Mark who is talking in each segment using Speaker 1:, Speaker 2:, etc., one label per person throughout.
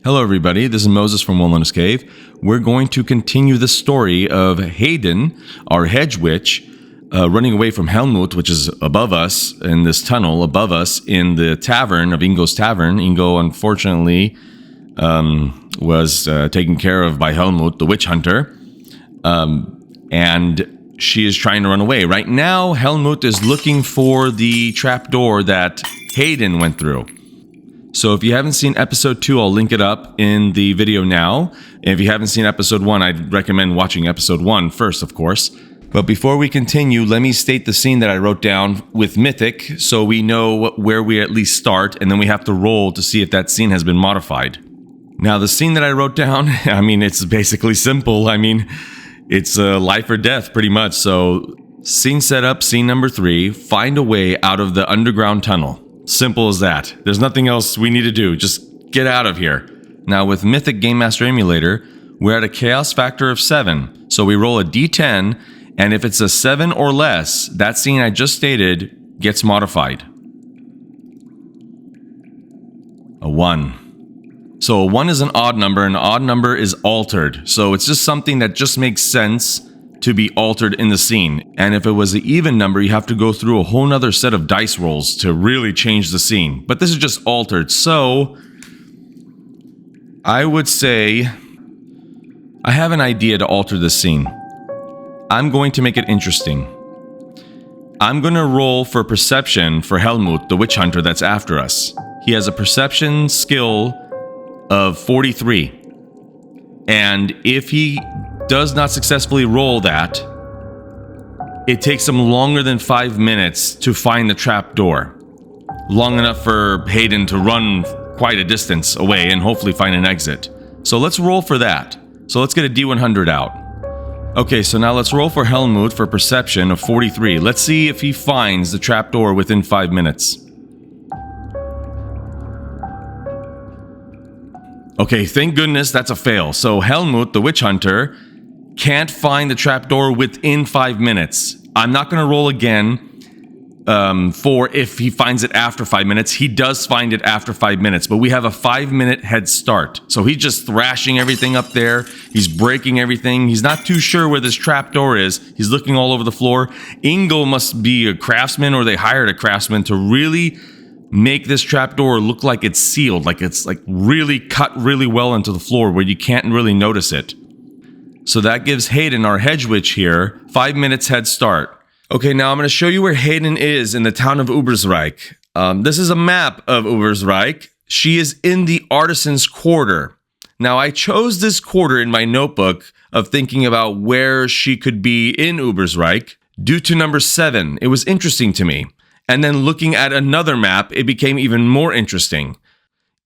Speaker 1: Hello everybody, this is Moses from Wilona's Cave. We're going to continue the story of Hayden, our Hedge Witch, running away from Helmut, which is above us in this tunnel, above us in the tavern of Ingo's Tavern. Ingo, unfortunately, was taken care of by Helmut, the Witchhunter, and she is trying to run away. Right now, Helmut is looking for the trapdoor that Hayden went through. So if you haven't seen episode 2, I'll link it up in the video now. And if you haven't seen episode 1, I'd recommend watching episode 1 first, of course. But before we continue, let me state the scene that I wrote down with Mythic, so we know where we at least start, and then we have to roll to see if that scene has been modified. Now, the scene that I wrote down, I mean, it's basically simple. I mean, it's life or death, pretty much. So, scene setup, scene number 3, find a way out of the underground tunnel. Simple as that. There's nothing else we need to do. Just get out of here. Now, with Mythic Game Master Emulator, we're at a chaos factor of 7. So we roll a d10, and if it's a 7 or less, that scene I just stated gets modified. A 1. So a 1 is an odd number, and an odd number is altered. So it's just something that just makes sense to be altered in the scene. And if it was an even number, you have to go through a whole nother set of dice rolls to really change the scene. But this is just altered. So I would say I have an idea to alter this scene. I'm going to make it interesting. I'm going to roll for perception for Helmut, the Witchhunter that's after us. He has a perception skill of 43. And if he does not successfully roll that, it takes him longer than 5 minutes to find the trapdoor. Long enough for Hayden to run quite a distance away and hopefully find an exit. So let's roll for that. So let's get a D100 out. Okay, so now let's roll for Helmut for perception of 43. Let's see if he finds the trapdoor within 5 minutes. Okay, thank goodness that's a fail. So Helmut, the Witchhunter, can't find the trapdoor within 5 minutes. I'm not going to roll again for if he finds it after 5 minutes. He does find it after 5 minutes, but we have a 5-minute head start. So he's just thrashing everything up there. He's breaking everything. He's not too sure where this trapdoor is. He's looking all over the floor. Ingo must be a craftsman, or they hired a craftsman to really make this trapdoor look like it's sealed, like it's like really cut really well into the floor where you can't really notice it. So that gives Hayden, our Hedge Witch here, 5 minutes head start. Okay, now I'm going to show you where Hayden is in the town of Ubersreich. This is a map of Ubersreich. She is in the Artisan's Quarter. Now, I chose this quarter in my notebook of thinking about where she could be in Ubersreich due to number 7. It was interesting to me. And then looking at another map, it became even more interesting.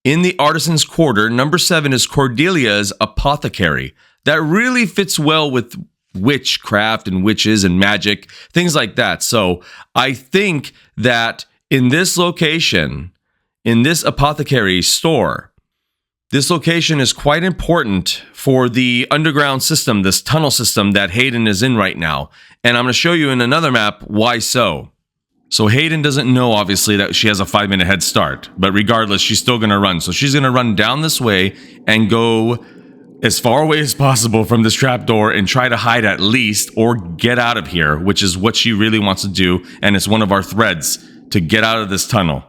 Speaker 1: In the Artisan's Quarter, number 7 is Cordelia's Apothecary. That really fits well with witchcraft and witches and magic, things like that. So I think that in this location, in this apothecary store, this location is quite important for the underground system, this tunnel system that Hayden is in right now. And I'm going to show you in another map why so. So Hayden doesn't know, obviously, that she has a 5-minute head start. But regardless, she's still going to run. So she's going to run down this way and go as far away as possible from this trapdoor and try to hide at least, or get out of here, which is what she really wants to do. And it's one of our threads to get out of this tunnel.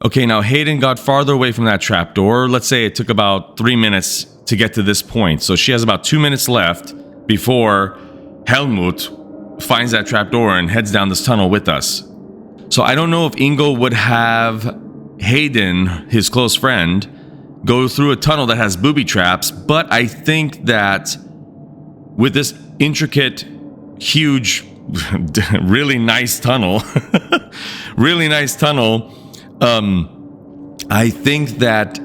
Speaker 1: Okay, now Hayden got farther away from that trapdoor. Let's say it took about 3 minutes to get to this point. So she has about 2 minutes left before Helmut finds that trapdoor and heads down this tunnel with us. So I don't know if Ingo would have Hayden, his close friend, go through a tunnel that has booby traps, but I think that with this intricate, huge, really nice tunnel, I think that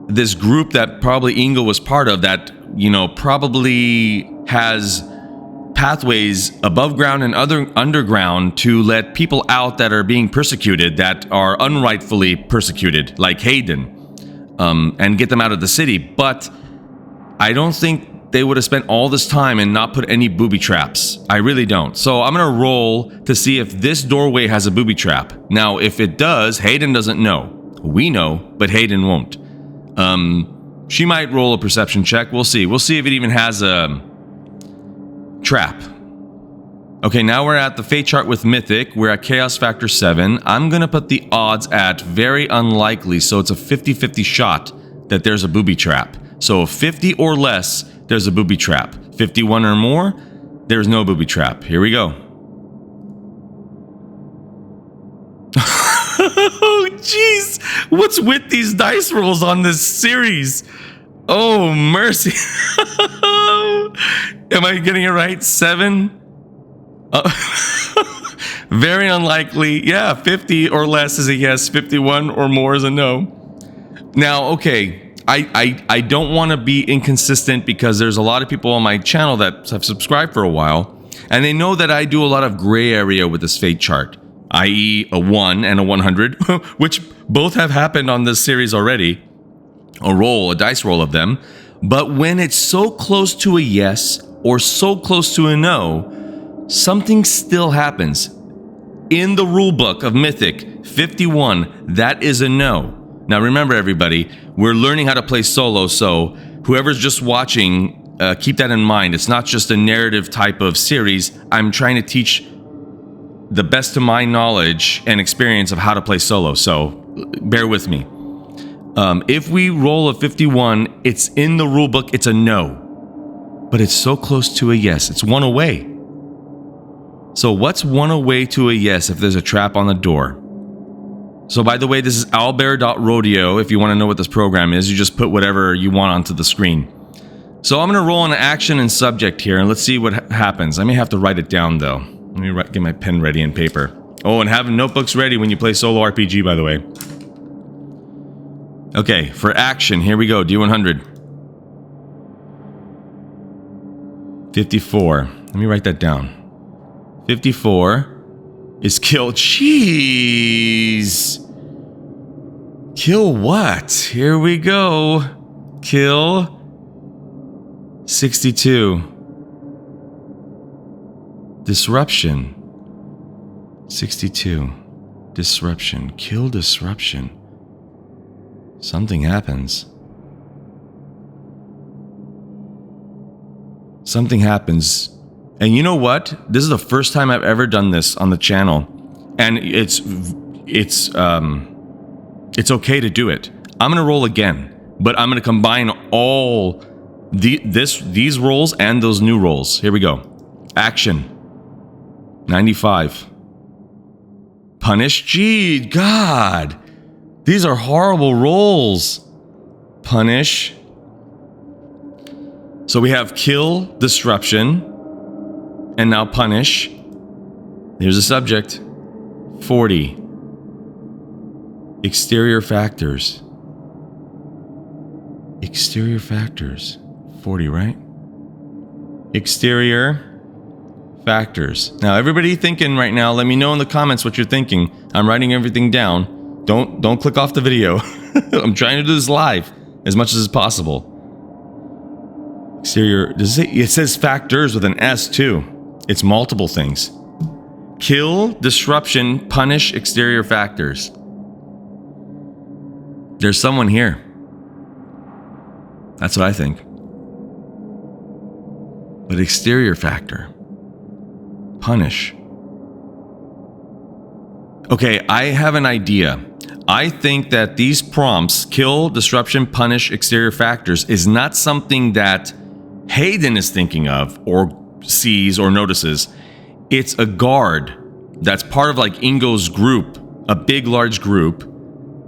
Speaker 1: this group that probably Ingo was part of, that, you know, probably has pathways above ground and underground to let people out that are being persecuted, that are unrightfully persecuted, like Hayden, and get them out of the city. But I don't think they would have spent all this time and not put any booby traps. I really don't. So I'm going to roll to see if this doorway has a booby trap. Now, if it does, Hayden doesn't know. We know, but Hayden won't. She might roll a perception check. We'll see. We'll see if it even has a trap. Okay, now we're at the fate chart with Mythic. We're at chaos factor 7. I'm going to put the odds at very unlikely, so it's a 50-50 shot that there's a booby trap. So 50 or less, there's a booby trap. 51 or more, there's no booby trap. Here we go. Oh, jeez. What's with these dice rolls on this series? Oh, mercy. Am I getting it right? 7? Very unlikely. Yeah, 50 or less is a yes. 51 or more is a no. Now, okay, I don't want to be inconsistent because there's a lot of people on my channel that have subscribed for a while, and they know that I do a lot of gray area with this fate chart, i.e. a 1 and a 100, which both have happened on this series already. A dice roll of them. But when it's so close to a yes or so close to a no, something still happens. In the rulebook of Mythic 51, that is a no. Now remember, everybody, we're learning how to play solo, so whoever's just watching, keep that in mind. It's not just a narrative type of series. I'm trying to teach the best of my knowledge and experience of how to play solo, so bear with me. If we roll a 51, it's in the rulebook, it's a no. But it's so close to a yes. It's one away. So what's one away to a yes if there's a trap on the door? So by the way, this is owlbear.rodeo. If you want to know what this program is, you just put whatever you want onto the screen. So I'm going to roll an action and subject here, and let's see what happens. I may have to write it down, though. Let me get my pen ready and paper. Oh, and have notebooks ready when you play solo RPG, by the way. Okay, for action, here we go. D100. 54. Let me write that down. 54 is kill. Jeez. Kill what? Here we go. Kill 62. Disruption. 62. Disruption. Kill disruption. Something happens. Something happens. And you know what? This is the first time I've ever done this on the channel. And it's okay to do it. I'm going to roll again, but I'm going to combine all these rolls and those new rolls. Here we go. Action. 95. Punish. Gee, God. These are horrible rolls. Punish. So we have kill, disruption, and now punish. Here's a subject. 40. Exterior factors. Exterior factors. 40, right? Exterior factors. Now, everybody thinking right now, let me know in the comments what you're thinking. I'm writing everything down. Don't click off the video. I'm trying to do this live as much as possible. Exterior, it says factors with an S too. It's multiple things. Kill, disruption, punish, exterior factors. There's someone here. That's what I think. But exterior factor. Punish. Okay, I have an idea. I think that these prompts, kill, disruption, punish, exterior factors, is not something that Hayden is thinking of or sees or notices. It's a guard that's part of like Ingo's group, a big, large group.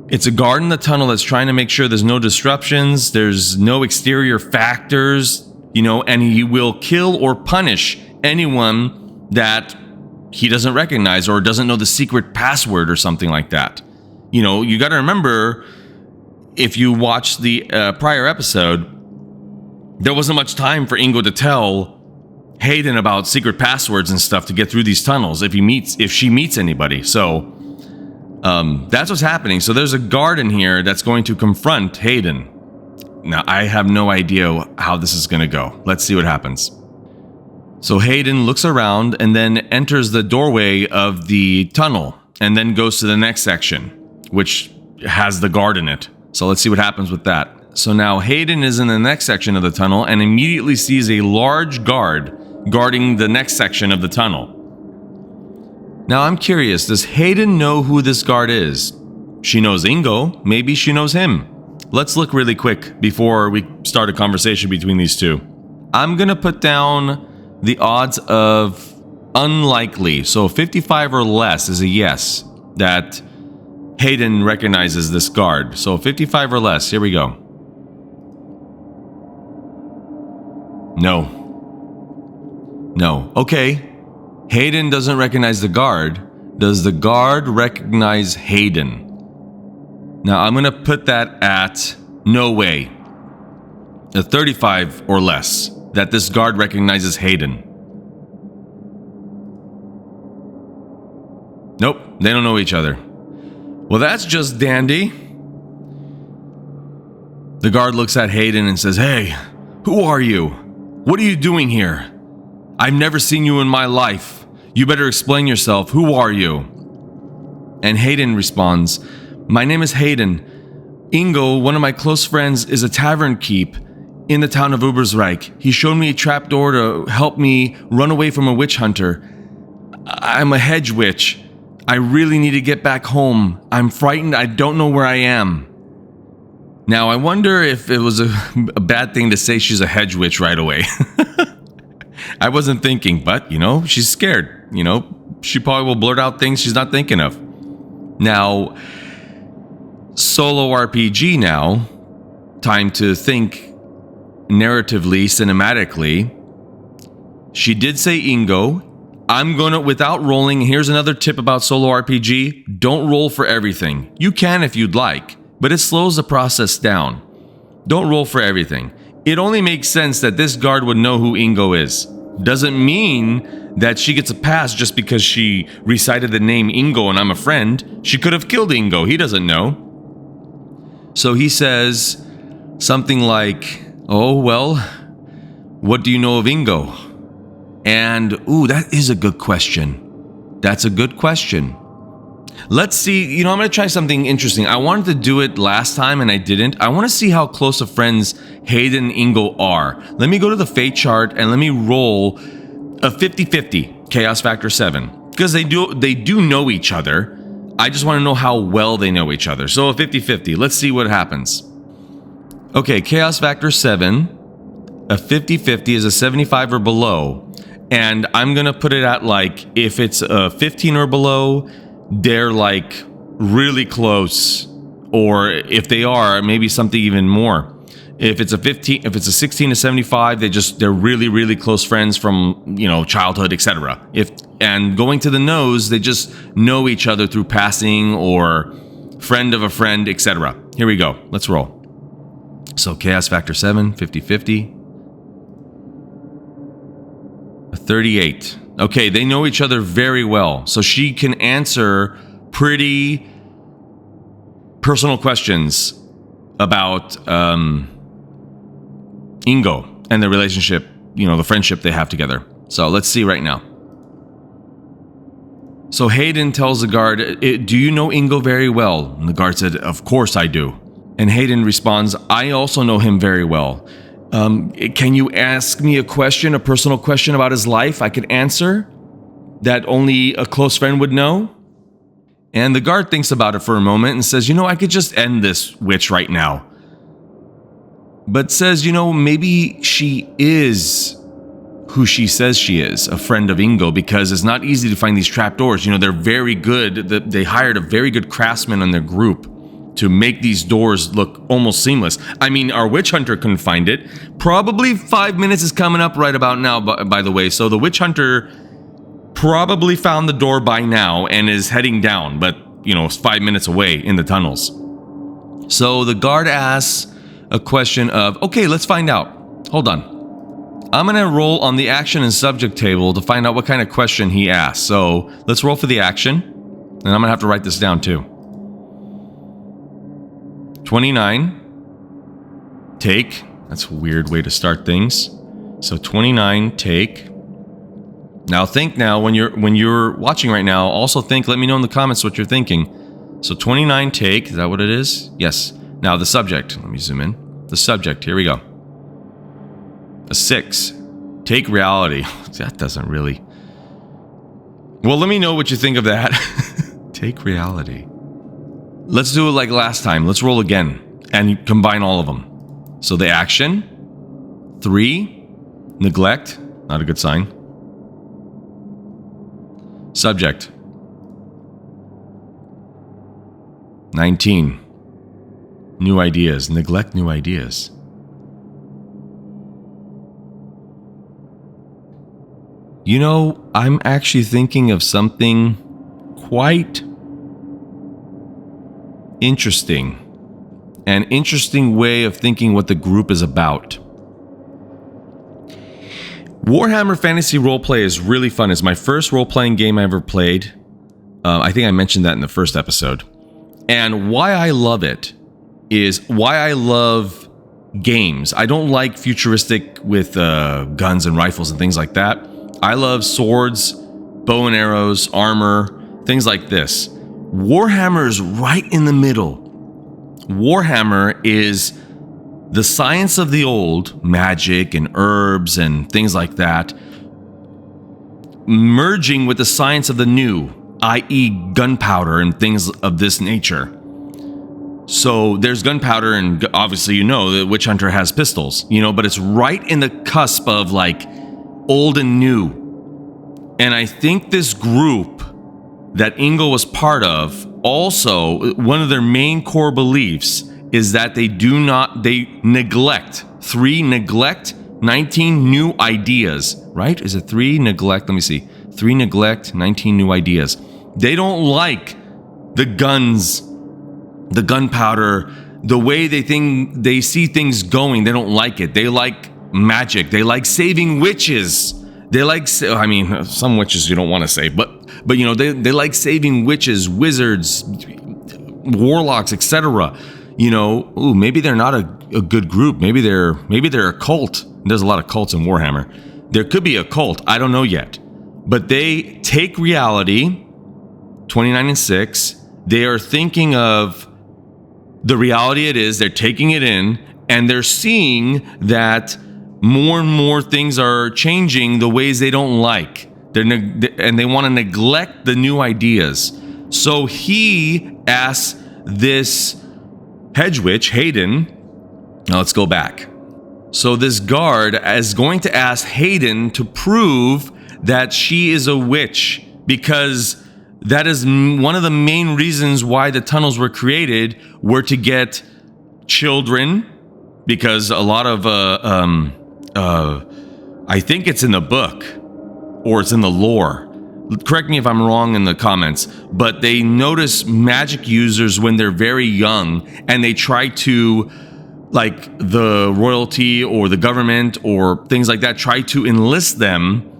Speaker 1: It's a guard in the tunnel that's trying to make sure there's no disruptions, there's no exterior factors, you know, and he will kill or punish anyone that he doesn't recognize or doesn't know the secret password or something like that. You know, you got to remember, if you watch the prior episode, there wasn't much time for Ingo to tell Hayden about secret passwords and stuff to get through these tunnels if she meets anybody. So that's what's happening. So there's a guard in here that's going to confront Hayden. Now, I have no idea how this is going to go. Let's see what happens. So Hayden looks around and then enters the doorway of the tunnel and then goes to the next section, which has the guard in it. So let's see what happens with that. So now Hayden is in the next section of the tunnel and immediately sees a large guard guarding the next section of the tunnel. Now I'm curious, does Hayden know who this guard is? She knows Ingo, maybe she knows him. Let's look really quick before we start a conversation between these two. I'm gonna put down the odds of unlikely, so 55 or less is a yes, that Hayden recognizes this guard. So 55 or less, here we go. No. Okay. Hayden doesn't recognize the guard. Does the guard recognize Hayden? Now I'm gonna put that at no way. A 35 or less, that this guard recognizes Hayden. Nope, they don't know each other. Well, that's just dandy. The guard looks at Hayden and says, "Hey, who are you? What are you doing here? I've never seen you in my life. You better explain yourself. Who are you?" And Hayden responds, "My name is Hayden. Ingo, one of my close friends, is a tavern keep in the town of Ubersreich. He showed me a trapdoor to help me run away from a witch hunter. I'm a hedge witch. I really need to get back home. I'm frightened. I don't know where I am." Now, I wonder if it was a bad thing to say she's a hedge witch right away. I wasn't thinking, but, she's scared. She probably will blurt out things she's not thinking of. Now, solo RPG now. Time to think narratively, cinematically. She did say Ingo. I'm gonna, without rolling, here's another tip about solo RPG. Don't roll for everything. You can if you'd like, but it slows the process down. Don't roll for everything. It only makes sense that this guard would know who Ingo is. Doesn't mean that she gets a pass just because she recited the name Ingo and I'm a friend. She could have killed Ingo. He doesn't know. So he says something like, "Oh, well, what do you know of Ingo?" And, that is a good question. That's a good question. Let's see, I'm going to try something interesting. I wanted to do it last time and I didn't. I want to see how close of friends Hayden and Ingo are. Let me go to the fate chart and let me roll a 50-50, Chaos Factor 7. Because they do know each other. I just want to know how well they know each other. So a 50-50. Let's see what happens. Okay, Chaos Factor 7. A 50-50 is a 75 or below. And I'm going to put it at if it's a 15 or below, they're really close. Or if they are, maybe something even more. If it's a 16 to 75, they're really, really close friends from, childhood, etc. And going to the nose, they just know each other through passing or friend of a friend, etc. Here we go. Let's roll. So Chaos Factor 7, 50-50. A 38. Okay, they know each other very well. So she can answer pretty personal questions about Ingo and the relationship, the friendship they have together. So let's see right now. So Hayden tells the guard, "Do you know Ingo very well?" And the guard said, "Of course I do." And Hayden responds, "I also know him very well. Can you ask me a personal question about his life I could answer that only a close friend would know?" And the guard thinks about it for a moment and says, I could just end this witch right now. But says, maybe she is who she says she is, a friend of Ingo, because it's not easy to find these trapdoors. They're very good. They hired a very good craftsman in their group to make these doors look almost seamless. I mean, our Witchhunter couldn't find it. Probably 5 minutes is coming up right about now, by the way. So the Witchhunter probably found the door by now and is heading down, but, it's 5 minutes away in the tunnels. So the guard asks a question of, okay, let's find out. Hold on. I'm going to roll on the action and subject table to find out what kind of question he asks. So let's roll for the action. And I'm going to have to write this down too. 29. Take. That's a weird way to start things. So 29, take. Now think when you're watching right now, also think, let me know in the comments what you're thinking. So 29, take. Is that what it is? Yes. Now the subject. Let me zoom in. The subject, here we go. A 6. Take reality. That doesn't really... Well, let me know what you think of that. Take reality. Let's do it like last time. Let's roll again and combine all of them. So the action, 3, neglect, not a good sign. Subject, 19, new ideas, neglect new ideas. You know, I'm actually thinking of something quite interesting. An interesting way of thinking what the group is about. Warhammer Fantasy Roleplay is really fun. It's my first role-playing game I ever played. I think I mentioned that in the first episode. And why I love it is why I love games. I don't like futuristic with guns and rifles and things like that. I love swords, bow and arrows, armor, things like this. Warhammer is right in the middle. Warhammer is the science of the old, magic and herbs and things like that, merging with the science of the new, i.e. gunpowder and things of this nature. So there's gunpowder, and obviously you know that Witchhunter has pistols, you know, but it's right in the cusp of like old and new. And I think this group that Ingo was part of, also one of their main core beliefs is that they neglect 3, neglect 19 new ideas, right? Is it 3 neglect? Let me see. 3 neglect 19 new ideas. They don't like the guns, the gunpowder, the way they see things going. They don't like it. They like magic. They like saving witches. They like, I mean, some witches you don't want to say, but you know, they like saving witches, wizards, warlocks, etc. You know, ooh, maybe they're not a good group. Maybe they're a cult. There's a lot of cults in Warhammer. There could be a cult. I don't know yet. But they take reality, 29 and 6. They are thinking of the reality it is. They're taking it in, and they're seeing that more and more things are changing the ways they don't like. And they want to neglect the new ideas. So he asks this Hedge Witch, Hayden. Now let's go back. So this guard is going to ask Hayden to prove that she is a witch, because that is one of the main reasons why the tunnels were created, were to get children, because a lot of I think it's in the book or it's in the lore. Correct me if I'm wrong in the comments, but they notice magic users when they're very young, and they try to, like the royalty or the government or things like that, try to enlist them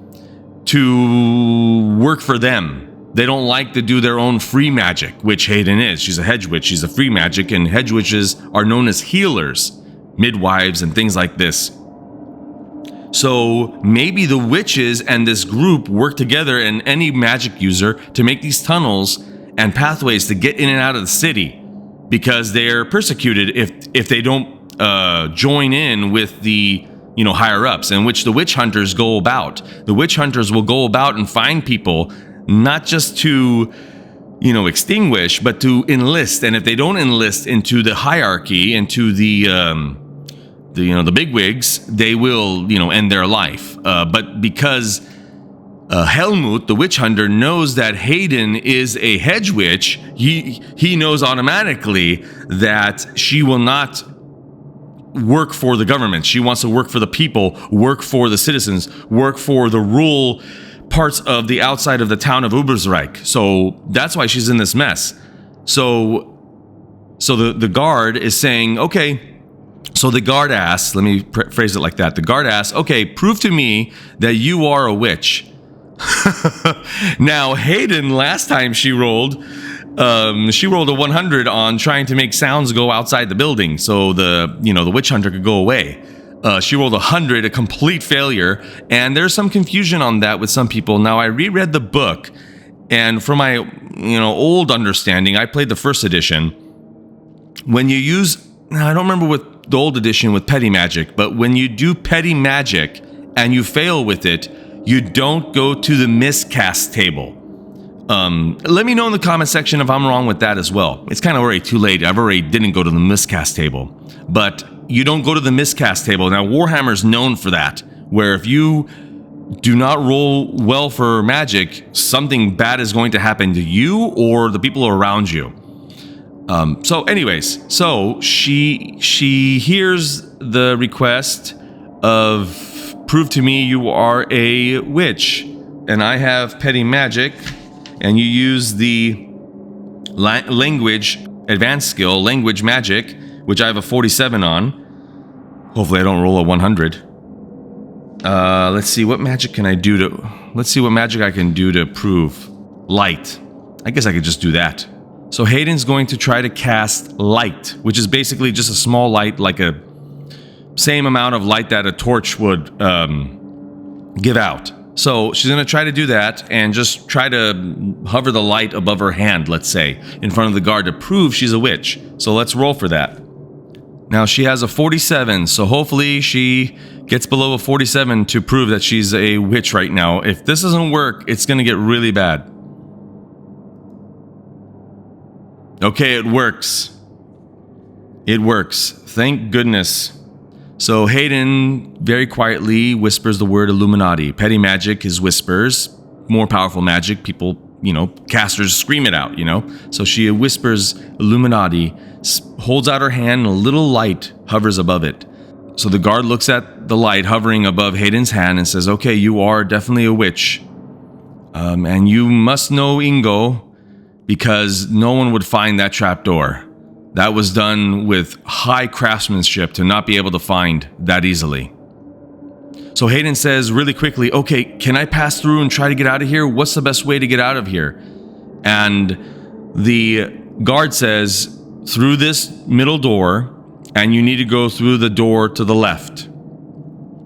Speaker 1: to work for them. They don't like to do their own free magic, which Hayden is. She's a hedge witch. She's a free magic, and hedge witches are known as healers, midwives, and things like this. So maybe the witches and this group work together, and any magic user, to make these tunnels and pathways to get in and out of the city, because they're persecuted if they don't join in with the, you know, higher ups, in which the witch hunters go about. The witch hunters will go about and find people, not just to, you know, extinguish, but to enlist. And if they don't enlist into the hierarchy, into the bigwigs, they will, you know, end their life. But because Helmut, the witch hunter, knows that Hayden is a hedge witch, he knows automatically that she will not work for the government. She wants to work for the people, work for the citizens, work for the rural parts of the outside of the town of Ubersreich. So that's why she's in this mess. So the guard is saying, okay. So the guard asks, let me phrase it like that. The guard asks, okay, prove to me that you are a witch. Now, Hayden, last time she rolled a 100 on trying to make sounds go outside the building, so the witch hunter could go away. She rolled 100, a complete failure, and there's some confusion on that with some people. Now, I reread the book, and from my old understanding, I played the first edition. When you use, I don't remember what the old edition with petty magic, but when you do petty magic and you fail with it, you don't go to the miscast table. Let me know in the comment section if I'm wrong with that as well. It's kind of already too late. I've already didn't go to the miscast table, but you don't go to the miscast table. Now Warhammer's known for that, where if you do not roll well for magic, something bad is going to happen to you or the people around you. So anyways, so she hears the request of prove to me you are a witch, and I have petty magic, and you use the language advanced skill, language magic, which I have a 47 on. Hopefully I don't roll a 100. Let's see, what magic can I do to... Let's see what magic I can do to prove. Light. I guess I could just do that. So Hayden's going to try to cast light, which is basically just a small light, like a same amount of light that a torch would give out. So she's going to try to do that and just try to hover the light above her hand, let's say, in front of the guard to prove she's a witch. So let's roll for that. Now she has a 47, so hopefully she gets below a 47 to prove that she's a witch right now. If this doesn't work, it's going to get really bad. Okay, it works. It works. Thank goodness. So Hayden very quietly whispers the word Illuminati. Petty magic is whispers. More powerful magic, people, casters scream it out, So she whispers Illuminati, holds out her hand, and a little light hovers above it. So the guard looks at the light hovering above Hayden's hand and says, okay, you are definitely a witch. And you must know Ingo, because no one would find that trapdoor. That was done with high craftsmanship to not be able to find that easily. So Hayden says really quickly, okay, can I pass through and try to get out of here? What's the best way to get out of here? And the guard says, through this middle door, and you need to go through the door to the left,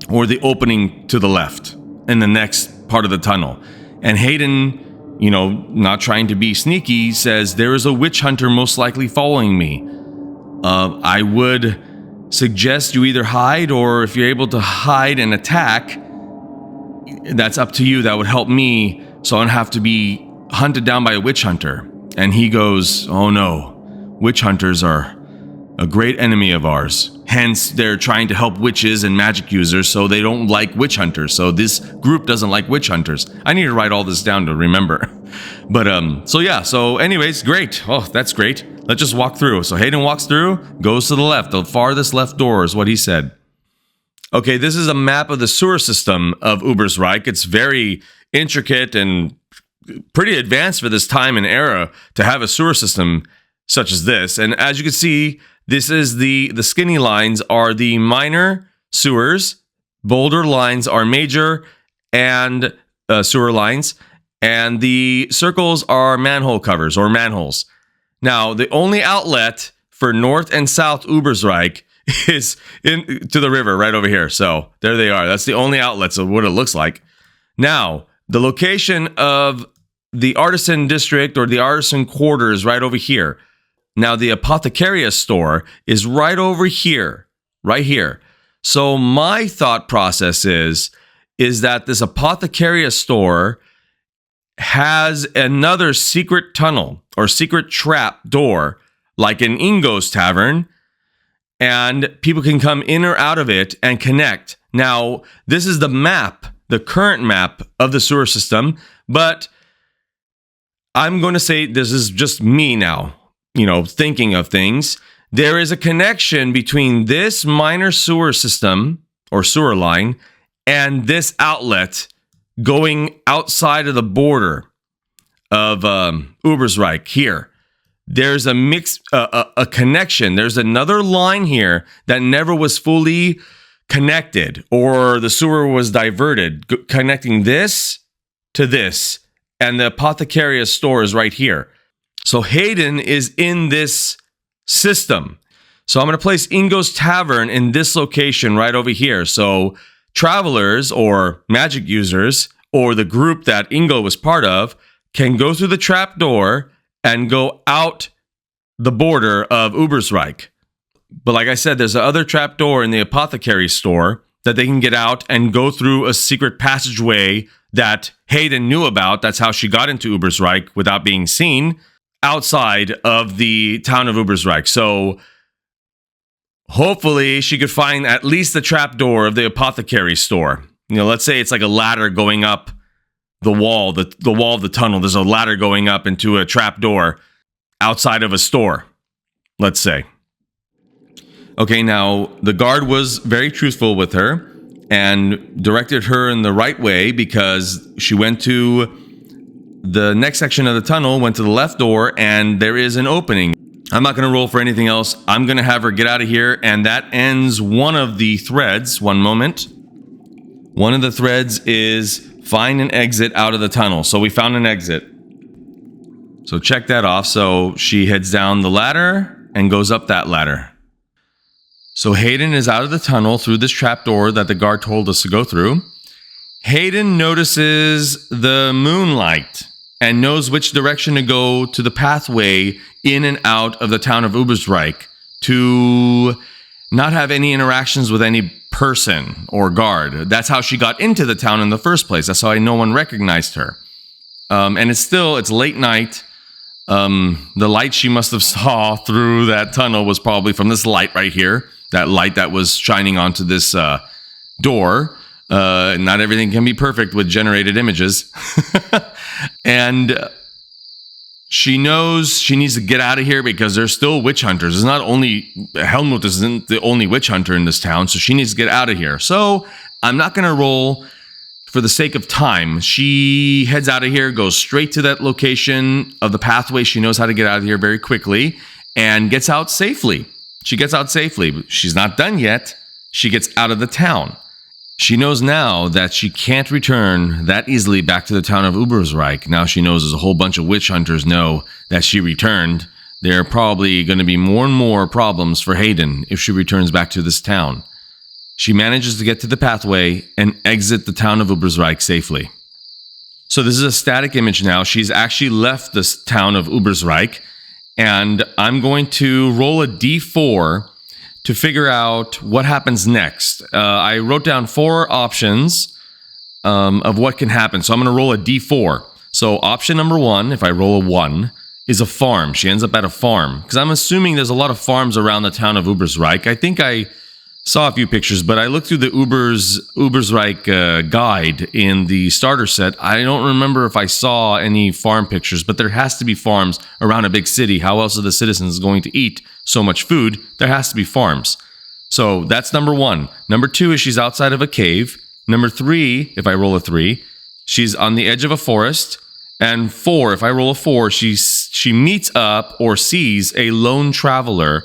Speaker 1: or the opening to the left in the next part of the tunnel. And Hayden, not trying to be sneaky, says, there is a witch hunter most likely following me. I would suggest you either hide, or if you're able to hide and attack, that's up to you. That would help me, so I don't have to be hunted down by a witch hunter. And he goes, oh no, witch hunters are a great enemy of ours. Hence, they're trying to help witches and magic users, so they don't like witch hunters. So this group doesn't like witch hunters. I need to write all this down to remember. But, so anyways, great. Oh, that's great. Let's just walk through. So Hayden walks through, goes to the left. The farthest left door is what he said. Okay, this is a map of the sewer system of Ubersreich. It's very intricate and pretty advanced for this time and era to have a sewer system such as this. And as you can see, this is the skinny lines are the minor sewers, boulder lines are major and sewer lines, and the circles are manhole covers or manholes. Now, the only outlet for North and South Ubersreich is to the river right over here. So there they are. That's the only outlets of what it looks like. Now, the location of the artisan district or the artisan quarter is right over here. Now, the Apothecaria store is right over here, right here. So my thought process is that this Apothecaria store has another secret tunnel or secret trap door, like in Ingo's Tavern, and people can come in or out of it and connect. Now, this is the map, the current map of the sewer system, but I'm going to say this is just me now. Thinking of things, there is a connection between this minor sewer system or sewer line and this outlet going outside of the border of Ubersreich here. There's a a connection. There's another line here that never was fully connected, or the sewer was diverted, connecting this to this, and the Apothecaria store is right here. So Hayden is in this system. So I'm going to place Ingo's Tavern in this location right over here. So travelers or magic users or the group that Ingo was part of can go through the trap door and go out the border of Ubersreich. But like I said, there's another trapdoor in the apothecary store that they can get out and go through a secret passageway that Hayden knew about. That's how she got into Ubersreich without being seen outside of the town of Ubersreich. So hopefully she could find at least the trapdoor of the apothecary store. You know, let's say it's like a ladder going up the wall, the wall of the tunnel. There's a ladder going up into a trapdoor outside of a store, let's say. Okay, now the guard was very truthful with her and directed her in the right way, because she went to the next section of the tunnel, went to the left door, and there is an opening. I'm not going to roll for anything else. I'm going to have her get out of here, and that ends one of the threads. One moment. One of the threads is find an exit out of the tunnel. So we found an exit. So check that off. So she heads down the ladder and goes up that ladder. So Hayden is out of the tunnel through this trapdoor that the guard told us to go through. Hayden notices the moonlight and knows which direction to go to the pathway in and out of the town of Ubersreich to not have any interactions with any person or guard. That's how she got into the town in the first place. That's how no one recognized her. And it's late night. The light she must have saw through that tunnel was probably from this light right here. That light that was shining onto this door. Not everything can be perfect with generated images. And she knows she needs to get out of here because there's still witch hunters. It's not only Helmut isn't the only witch hunter in this town, so she needs to get out of here. So I'm not going to roll for the sake of time. She heads out of here, goes straight to that location of the pathway. She knows how to get out of here very quickly and gets out safely. She gets out safely, but she's not done yet. She gets out of the town. She knows now that she can't return that easily back to the town of Ubersreich. Now she knows there's a whole bunch of witch hunters know that she returned. There are probably going to be more and more problems for Hayden if she returns back to this town. She manages to get to the pathway and exit the town of Ubersreich safely. So this is a static image now. She's actually left this town of Ubersreich, and I'm going to roll a d4 to figure out what happens next. I wrote down 4 options of what can happen. So I'm going to roll a d4. So option number 1, if I roll a 1, is a farm. She ends up at a farm. Because I'm assuming there's a lot of farms around the town of Ubersreich. I think I saw a few pictures, but I looked through the Ubersreich guide in the starter set. I don't remember if I saw any farm pictures, but there has to be farms around a big city. How else are the citizens going to eat so much food? There has to be farms. So that's number 1. Number 2 is she's outside of a cave. Number 3, if I roll a 3, she's on the edge of a forest. And 4, if I roll a 4, she meets up or sees a lone traveler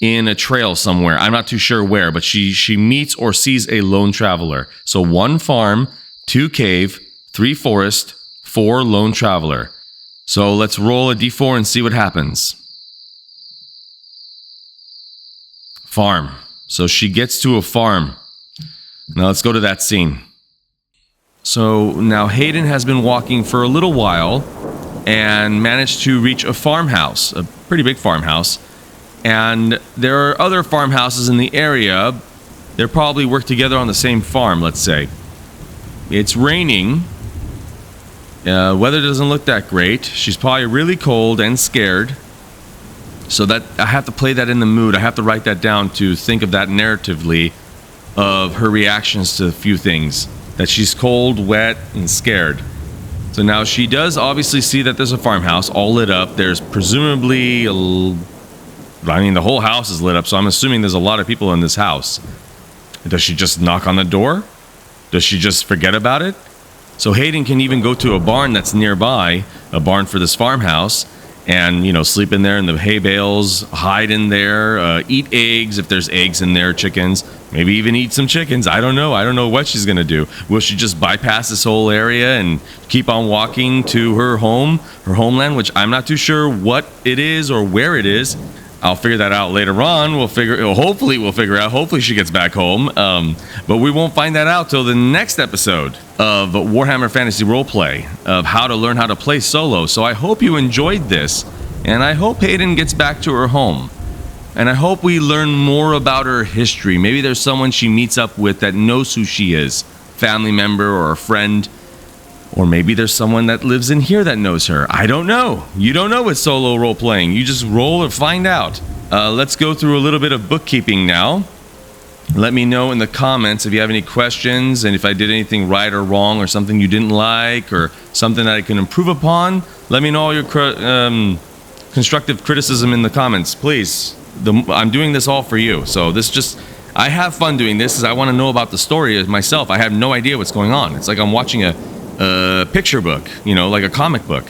Speaker 1: in a trail somewhere. I'm not too sure where, but she meets or sees a lone traveler. So 1 farm, 2 cave, 3 forest, 4 lone traveler. So let's roll a d4 and see what happens. Farm. So she gets to a farm. Now let's go to that scene. So now Hayden has been walking for a little while and managed to reach a farmhouse, a pretty big farmhouse. And there are other farmhouses in the area. They probably work together on the same farm, let's say. It's raining. Weather doesn't look that great. She's probably really cold and scared. So that I have to play that in the mood. I have to write that down to think of that narratively of her reactions to a few things. That she's cold, wet, and scared. So now she does obviously see that there's a farmhouse all lit up. There's presumably the whole house is lit up, so I'm assuming there's a lot of people in this house. Does she just knock on the door? Does she just forget about it? So Hayden can even go to a barn that's nearby, a barn for this farmhouse, and, sleep in there in the hay bales, hide in there, eat eggs if there's eggs in there, chickens, maybe even eat some chickens. I don't know. I don't know what she's going to do. Will she just bypass this whole area and keep on walking to her homeland, which I'm not too sure what it is or where it is. I'll figure that out later on. Hopefully we'll figure out. Hopefully she gets back home. But we won't find that out till the next episode of Warhammer Fantasy Roleplay, of how to learn how to play solo. So I hope you enjoyed this, and I hope Hayden gets back to her home. And I hope we learn more about her history. Maybe there's someone she meets up with that knows who she is. Family member or a friend. Or maybe there's someone that lives in here that knows her. I don't know. You don't know with solo role-playing. You just roll and find out. Let's go through a little bit of bookkeeping now. Let me know in the comments if you have any questions and if I did anything right or wrong or something you didn't like or something that I can improve upon. Let me know all your constructive criticism in the comments, please. I'm doing this all for you. So I have fun doing this because I want to know about the story myself. I have no idea what's going on. It's like I'm watching a picture book, like a comic book.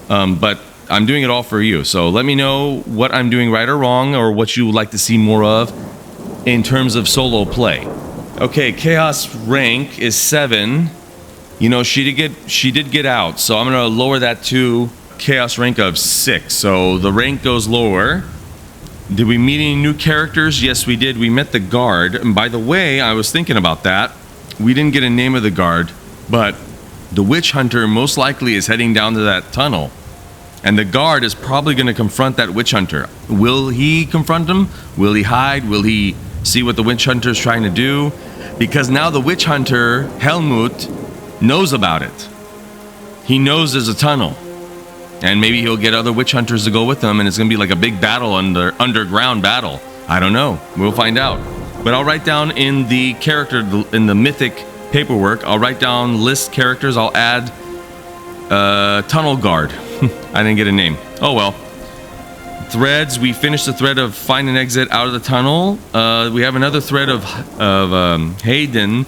Speaker 1: But I'm doing it all for you. So let me know what I'm doing right or wrong or what you would like to see more of in terms of solo play. Okay, Chaos rank is 7. She did get out, so I'm gonna lower that to Chaos rank of 6. So the rank goes lower. Did we meet any new characters? Yes, we did. We met the guard. And by the way, I was thinking about that. We didn't get a name of the guard, but the Witchhunter most likely is heading down to that tunnel. And the guard is probably going to confront that Witchhunter. Will he confront him? Will he hide? Will he see what the Witchhunter is trying to do? Because now the Witchhunter, Helmut, knows about it. He knows there's a tunnel. And maybe he'll get other Witchhunters to go with him, and it's going to be like a big battle, underground battle. I don't know. We'll find out. But I'll write down in the Mythic paperwork, I'll write down list characters. I'll add Tunnel Guard. I didn't get a name. Oh well. Threads. We finished the thread of find an exit out of the tunnel. We have another thread of Hayden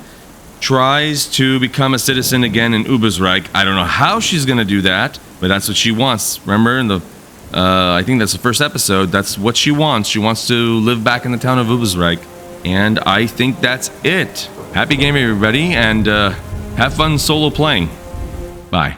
Speaker 1: tries to become a citizen again in Ubersreich. I don't know how she's gonna do that, but that's what she wants. Remember in the I think that's the first episode. That's what she wants. She wants to live back in the town of Ubersreich. And I think that's it. Happy gaming, everybody, and have fun solo playing. Bye.